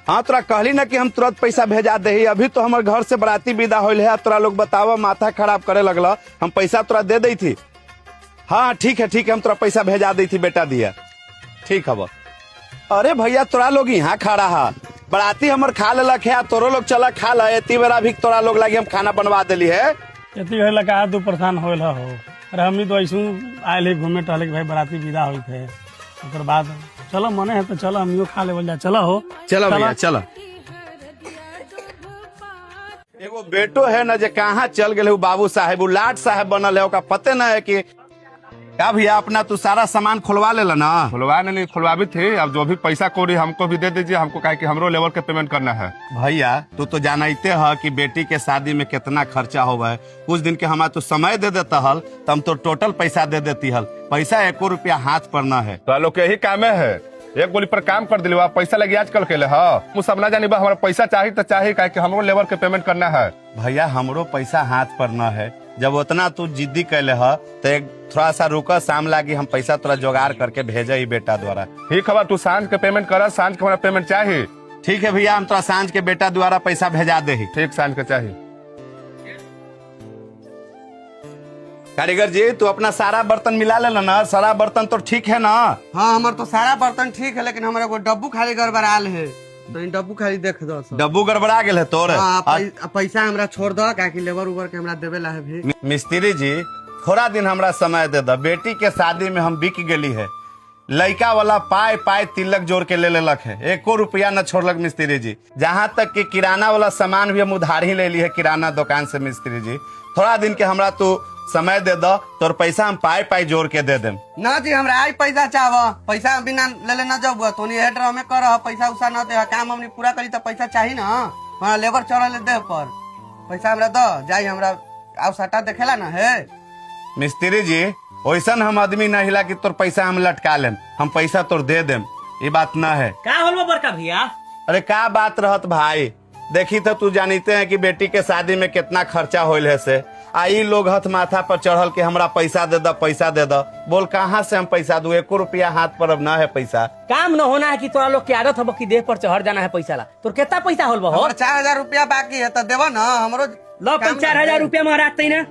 हाँ तोरा कहली ना कि हम तुरंत पैसा भेजा दे। अभी तो हमारे घर से बराती विदा होल है, तोरा लोग बतावा माथा खराब करे लगला। हम पैसा तोरा दे दी थी। हाँ ठीक है हम तोरा पैसा भेजा दी थी बेटा दिया। ठीक है। अरे भैया तोरा लोग यहाँ खड़ा है, बराती हमर खा लेलक है, तोरो लोग चला खा ला। इतनी बेरा भी तोरा लोग लगे हम खाना बनवा दिली है। इतनी घड़ी लगा तू परेशान होल हो। अरे हमनी तो ऐसू आयल ही घूमे टहले कि भाई बराती विदा हुई थे। ओकर बाद चलो मने है तो चलो हम खा ले बोल चलो हो। चलो भैया चलो। एगो बेटो है ना जे कहाँ चल गए बाबू साहेब, लाट साहेब बनल है, ओका पते न है कि क्या भैया अपना तू सारा सामान खुलवा लेला ना। खुलवा नहीं खुलवा भी थी। अब जो भी पैसा कोरी हमको भी दे दीजिए, हमको कहे कि हमरो लेबर के पेमेंट करना है। भैया तू तो जानते है कि बेटी के शादी में कितना खर्चा होगा है। कुछ दिन के हमारा तू समय दे देता हल तो हम तो टोटल पैसा दे देती हल। पैसा 1 रुपया हाथ पर न है। तो लोग के यही काम है, एक गोली पर काम कर दिलवा पैसा लगी आजकल के लिए। हाँ सब ना जानी बा हमारा पैसा चाहिए तो चाहिए, कहे कि हमरो लेबर के पेमेंट करना है। भैया हमरो पैसा हाथ पर न है। जब उतना तू जिद्दी कैले है तो एक थोड़ा सा रुका, शाम लागी हम पैसा तोरा जुगाड़ करके भेजे ही बेटा द्वारा। ठीक है, तू सांझ के पेमेंट कर, सांझ के हमारा पेमेंट चाहिए। ठीक है भैया हम तोरा सांझ के बेटा द्वारा पैसा भेजा दे। ठीक सांझ के चाहिए। कारीगर जी तू अपना सारा बर्तन मिला लेना ना, सारा बर्तन तो ठीक है ना। हाँ हमारे तो सारा बर्तन ठीक है, लेकिन हमारे को डब्बू खाली गड़बड़ाल है, तो इन डब्बू खाली देख दो। डब्बू गड़बड़ा गेल है तोर। पैसा हमरा छोड़ दो, काकि लेबर उबर के हमरा देवे ला है भी। मिस्त्री जी थोड़ा दिन हमरा समय दे दो। बेटी के शादी में हम बिक गेली है। लड़का वाला पाए पाए तिलक जोड़ के ले लेलक है, 1 रुपया न छोड़लक मिस्त्री जी। जहाँ तक कि किराना वाला सामान भी हम उधार ही ले ली है किराना दुकान से। मिस्त्री जी थोड़ा दिन के हमरा तू समय दे दो, तोर पैसा हम पाए पाए जोड़ के दे देम। ना जी हमरा आई पैसा चाह, पैसा बिना ले लेना जब तो हेड में कर पैसा उसा न दे, काम हमने पूरा करी तो पैसा चाहिए ना। हमारा लेबर चढ़ल दे पर पैसा हमरा दो जाई, हमरा आवश्यकता देखेला ना है। मिस्त्री जी वैसन हम आदमी नहीं हिला कि तोर पैसा हम लटका लेम। हम पैसा तोर दे देम, ये बात ना है। का होल बड़का भैया? अरे का बात रहत भाई, देखी तो तू जानते हैं कि बेटी के शादी में कितना खर्चा होल है से। आई लोग हथ माथा पर चढ़ल के हमरा पैसा दे दो पैसा दे दो। बोल कहाँ से हम पैसा दूं? 1 रुपया हाथ पर अब ना है पैसा। काम न होना है कि तोरा लोग की आदत हो कि देह पर चढ़ जाना है पैसा ला। तोर कितना पैसा होल बा? 4000 रुपया बाकी है तो देव ना हमरो। लो 4000 रुपया में रात ना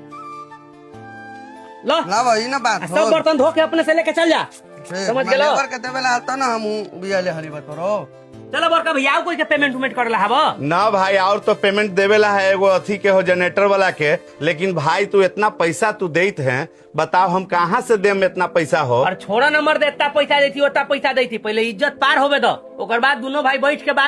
लो ला वही ना बात। सब बर्तन धो के अपने से लेके चल जा, समझ गेलो? लेबर के देवे ला तो ना हम बियाले हरी बतरो। चलो बड़का भैया कोई के पेमेंट उमेंट कर ला हबो ना भाई, और तो पेमेंट देवेला है एगो अथी के हो जनरेटर वाला के। लेकिन भाई तू इतना पैसा तू देत है, बताओ हम कहाँ से देम इतना पैसा हो। और छोड़ा नंबर दे, इतना पैसा देती उतना पैसा देती। पहले इज्जत पार होवे दो, ओकर बाद दोनों भाई बैठ के बात